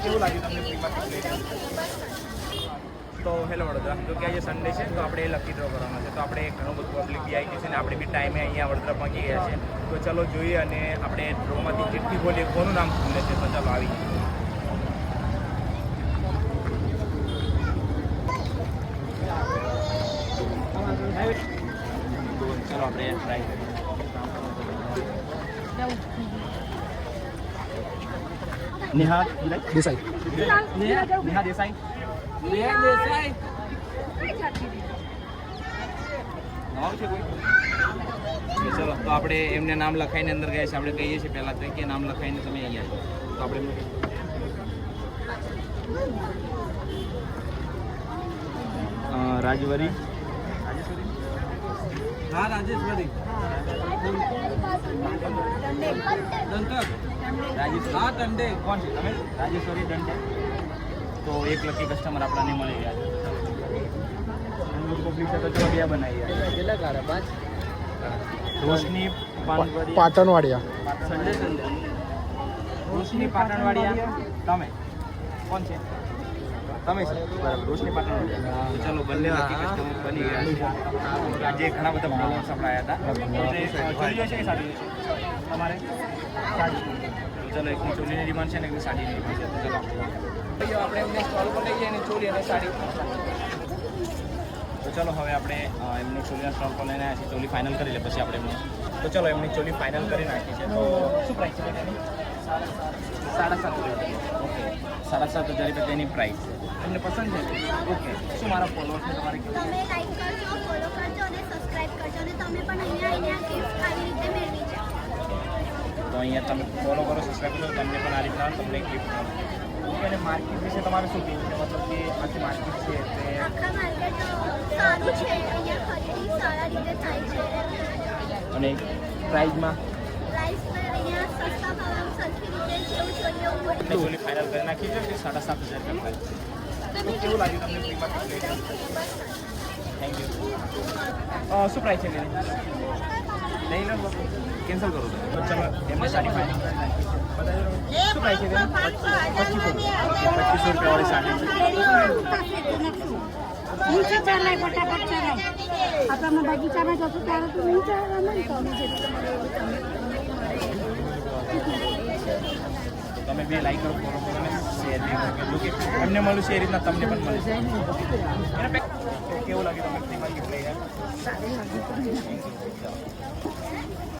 કેવું લાગ્યું તમને ફ્રીમાં લઈને? તો હેલો વડોદરા, જો કે આજે સન્ડે છે તો આપણે લકી ડ્રો કરવાનો છે. તો આપણે ઘણું બધું પબ્લિક બી આવી ગયું છે અને આપણે બી ટાઈમે અહીંયા વડોદરા પહોંચી ગયા છે. તો ચલો જોઈએ અને આપણે ડ્રોમાંથી ચિઠ્ઠી બોલીએ કોનું નામ ખુલે છે. તો ચાલો આવી તો ચલો આપણે ટ્રાય કરીએ. નેહા દેસાઈ. નેહા દેસાઈ. નવાબ છે કોઈ? ચલો તો આપણે એમને નામ લખાઈને અંદર ગયા છે. આપણે કહીએ છીએ પહેલાં તો કે નામ લખાઈને તમે અહીંયા છો. તો આપણે એમને રાજેશ્વરી. હા રાજેશ્વરી. હા દંડે. કોણ છે તમે? રાજેશ્વરી દંડે. તો એક લકી કસ્ટમર આપણાને મળી ગયા છે. પબ્લિક તો ચલો બે બનાવી કેટલા કારા? 5. રોશની પાટણવાડિયા. રોશની પાટણવાડિયા. તમે કોણ છે? તમે છે બરાબર. રોશની પાટણવાડિયા. ચલો બંને લકી કસ્ટમર બની ગયા છે. આજે ઘણા બધા ફોલોઅર્સ આપણા આવ્યા હતા. ચોલી જોઈશે કે સાડી જોઈશે તમારે? સાડી. ચલો એકની ચોલીની ડિમાન્ડ છે ને એકની સાડીની ડિમાન્ડ છે. ચલો આપણે એમને સ્ટોલ પર લઈ જઈએ અને ચોલી અને સાડી. તો ચલો હવે આપણે એમની ચોલીના સ્ટોલ પર લઈને આવ્યા છીએ. ચોલી ફાઇનલ કરી લે પછી આપણે એમને. તો ચલો એમની ચોલી ફાઇનલ કરી નાખી છે. તો શું પ્રાઇસ છે તેની? 7,500. ઓકે, 7,500 રૂપિયા તેની પ્રાઇસ છે. તમને પસંદ છે? ઓકે. શું મારા ફોલોઅર્સને તમારે તમે લાઈક કરજો, ફોલો કરજો અને સબસ્ક્રાઇબ કરજો અને તમે પણ અહીંયા ગિફ્ટ આવી રીતે મેળવી જાઓ. તો અહીંયા તમે ફોલો કરો, સબસ્ક્રાઈબ કરો, તમને પણ આ રીતના તમને ગિફ્ટ મળે. ઓકે. અને માર્કેટ વિશે તમારે શું કહેવું છે? મતલબ કે આખી માર્કેટ છે તે આખા માર્કેટ સારું છે, અહીંયા ખરીદી સારા રીતે થાય છે અને પ્રાઇઝમાં પ્રાઇસ પર અહીંયા સસ્તા ભાવમાં સરખી રીતે જેવું જોઈએ એવું મળે. ચોલી ફાઇનલ કરી નાખી છે કે 7,500 રૂપિયા પ્રાઇસ. તો કેવું લાગ્યું તમને ફ્રીમાં લઈને? Thank you. શું પ્રાઇસ છે લઈ લો કેન્સલ કરો તો ચલો એમને સાડી ફાઇનલ કરી નાખી છે. શું પ્રાઇસ છે? 2,500 રૂપિયાવાળી સાડી છે. નીચે ચાલાય ફટાફટ ચાલાય. આપણે બગીચામાં જશું ત્યારે તો નીચે આવવાનું. તમે બે લાઈક કરો, ફોલો કરો અને શેર બી કરો કે એમને મળ્યું છે એ રીતના તમને પણ મળે છે. કેવું લાગ્યું તમને ફ્રીમાં ગિફ્ટ લઈને?